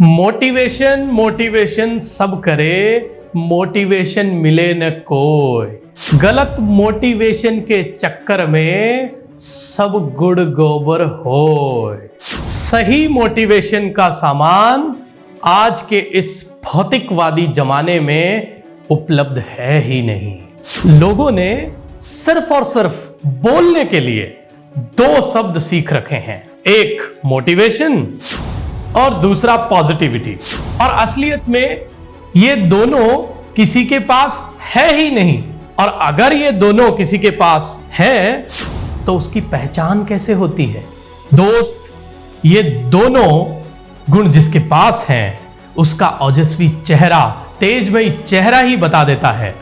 Motivation motivation सब करे, motivation मिले न कोई। गलत मोटिवेशन के चक्कर में सब गुड़ गोबर होए। सही मोटिवेशन का सामान आज के इस भौतिकवादी जमाने में उपलब्ध है ही नहीं। लोगों ने सिर्फ और सिर्फ बोलने के लिए दो शब्द सीख रखे हैं, एक मोटिवेशन और दूसरा पॉजिटिविटी। और असलियत में ये दोनों किसी के पास है ही नहीं। और अगर ये दोनों किसी के पास है तो उसकी पहचान कैसे होती है? दोस्त, ये दोनों गुण जिसके पास हैं उसका ओजस्वी चेहरा, तेजमयी चेहरा ही बता देता है।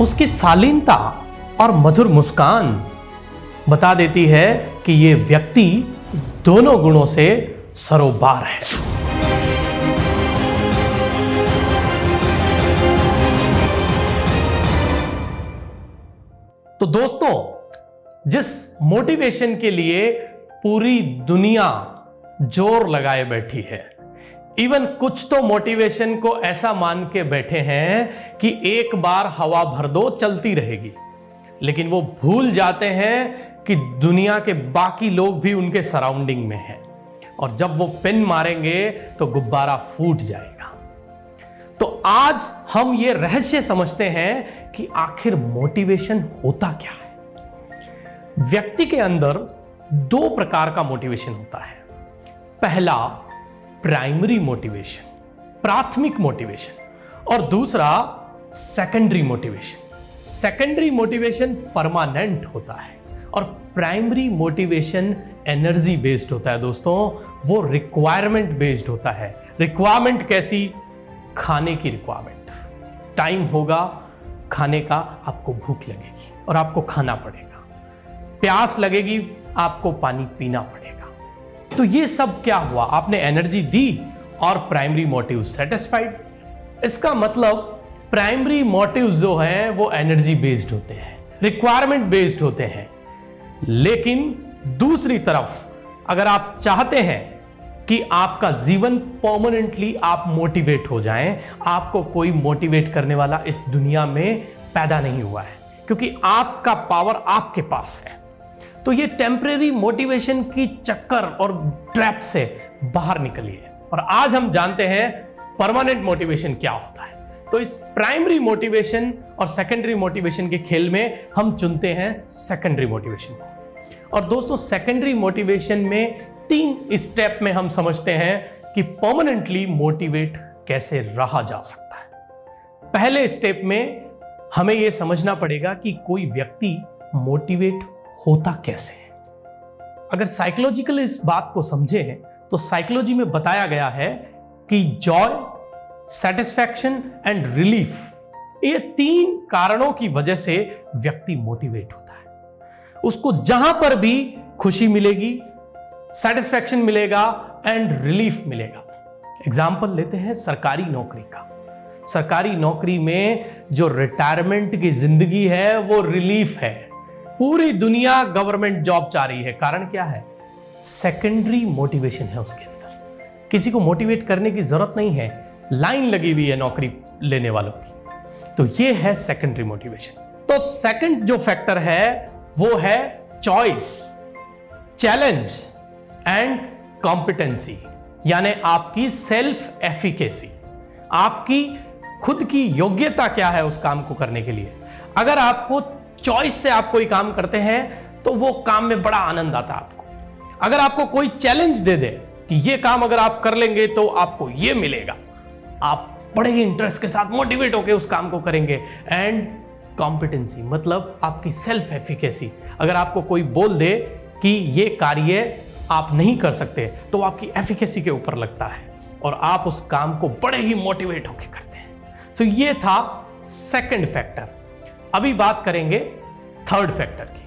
उसकी शालीनता और मधुर मुस्कान बता देती है कि ये व्यक्ति दोनों गुणों से सरोबार है। तो दोस्तों, जिस मोटिवेशन के लिए पूरी दुनिया जोर लगाए बैठी है, इवन कुछ तो मोटिवेशन को ऐसा मान के बैठे हैं कि एक बार हवा भर दो चलती रहेगी, लेकिन वो भूल जाते हैं कि दुनिया के बाकी लोग भी उनके सराउंडिंग में हैं और जब वो पिन मारेंगे तो गुब्बारा फूट जाएगा। तो आज हम ये रहस्य समझते हैं कि आखिर मोटिवेशन होता क्या है। व्यक्ति के अंदर दो प्रकार का मोटिवेशन होता है। पहला प्राइमरी मोटिवेशन, प्राथमिक मोटिवेशन, और दूसरा secondary motivation. Secondary motivation permanent होता है और प्राइमरी मोटिवेशन एनर्जी बेस्ड होता है। दोस्तों, वो रिक्वायरमेंट बेस्ड होता है। रिक्वायरमेंट कैसी? खाने की रिक्वायरमेंट। टाइम होगा खाने का, आपको भूख लगेगी और आपको खाना पड़ेगा। प्यास लगेगी, आपको पानी पीना पड़ेगा। तो ये सब क्या हुआ? आपने एनर्जी दी और प्राइमरी मोटिव सेटिस्फाइड। इसका मतलब प्राइमरी मोटिव जो है वो एनर्जी बेस्ड होते हैं, रिक्वायरमेंट बेस्ड होते हैं। लेकिन दूसरी तरफ अगर आप चाहते हैं कि आपका जीवन परमानेंटली आप मोटिवेट हो जाएं, आपको कोई मोटिवेट करने वाला इस दुनिया में पैदा नहीं हुआ है, क्योंकि आपका पावर आपके पास है। तो ये टेम्परेरी मोटिवेशन की चक्कर और ट्रैप से बाहर निकलिए और आज हम जानते हैं परमानेंट मोटिवेशन क्या होता है। तो इस प्राइमरी मोटिवेशन और सेकेंडरी मोटिवेशन के खेल में हम चुनते हैं सेकेंडरी मोटिवेशन को। और दोस्तों, सेकेंडरी मोटिवेशन में 3 स्टेप में हम समझते हैं कि परमानेंटली मोटिवेट कैसे रहा जा सकता है। पहले स्टेप में हमें यह समझना पड़ेगा कि कोई व्यक्ति मोटिवेट होता कैसे है। अगर साइकोलॉजिकल इस बात को समझें तो साइकोलॉजी में बताया गया है कि जॉय, सेटिस्फैक्शन एंड रिलीफ, ये 3 कारणों की वजह से व्यक्ति मोटिवेट होता है। उसको जहां पर भी खुशी मिलेगी, सेटिस्फैक्शन मिलेगा एंड रिलीफ मिलेगा। एग्जाम्पल लेते हैं सरकारी नौकरी का। सरकारी नौकरी में जो रिटायरमेंट की जिंदगी है वो रिलीफ है। पूरी दुनिया गवर्नमेंट जॉब चाह रही है। कारण क्या है? सेकेंडरी मोटिवेशन है उसके अंदर। किसी को मोटिवेट करने की जरूरत नहीं है, लाइन लगी हुई है नौकरी लेने वालों की। तो ये है सेकेंडरी मोटिवेशन। तो सेकंड जो फैक्टर है वो है चॉइस, चैलेंज एंड कॉम्पिटेंसी, यानी आपकी सेल्फ एफिकेसी, आपकी खुद की योग्यता क्या है उस काम को करने के लिए। अगर आपको चॉइस से आप कोई काम करते हैं तो वो काम में बड़ा आनंद आता है आपको। अगर आपको कोई चैलेंज दे दे कि ये काम अगर आप कर लेंगे तो आपको ये मिलेगा, आप बड़े ही इंटरेस्ट के साथ मोटिवेट होकर उस काम को करेंगे। एंड कॉम्पिटेंसी मतलब आपकी सेल्फ एफिकेसी। अगर आपको कोई बोल दे कि ये कार्य आप नहीं कर सकते तो आपकी एफिकेसी के ऊपर लगता है और आप उस काम को बड़े ही मोटिवेट होकर करते हैं। तो ये था सेकंड फैक्टर। अभी बात करेंगे थर्ड फैक्टर की।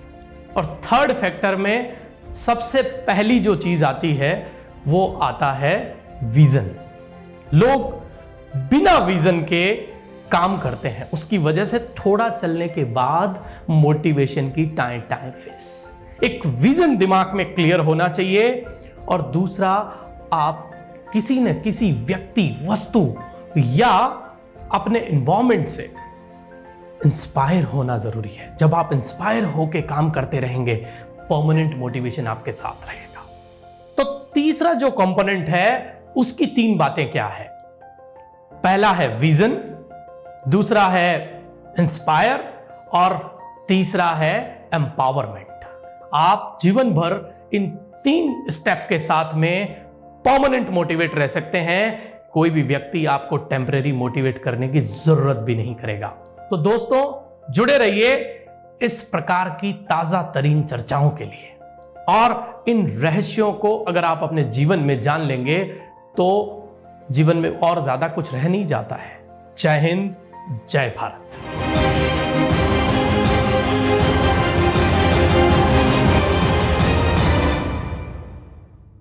और थर्ड फैक्टर में सबसे पहली जो चीज आती है वो आता है विजन। लोग बिना विजन के काम करते हैं, उसकी वजह से थोड़ा चलने के बाद मोटिवेशन की टाइम फेस। एक विजन दिमाग में क्लियर होना चाहिए और दूसरा, आप किसी न किसी व्यक्ति, वस्तु या अपने एनवायरमेंट से इंस्पायर होना जरूरी है। जब आप इंस्पायर होके काम करते रहेंगे, परमानेंट मोटिवेशन आपके साथ रहेगा। तो तीसरा जो कंपोनेंट है उसकी 3 बातें क्या है? पहला है विजन, दूसरा है इंस्पायर और तीसरा है एम्पावरमेंट। आप जीवन भर इन 3 स्टेप के साथ में परमानेंट मोटिवेट रह सकते हैं। कोई भी व्यक्ति आपको टेम्परेरी मोटिवेट करने की जरूरत भी नहीं करेगा। तो दोस्तों, जुड़े रहिए इस प्रकार की ताजा तरीन चर्चाओं के लिए, और इन रहस्यों को अगर आप अपने जीवन में जान लेंगे तो जीवन में और ज्यादा कुछ रह नहीं जाता है। जय हिंद, जय भारत।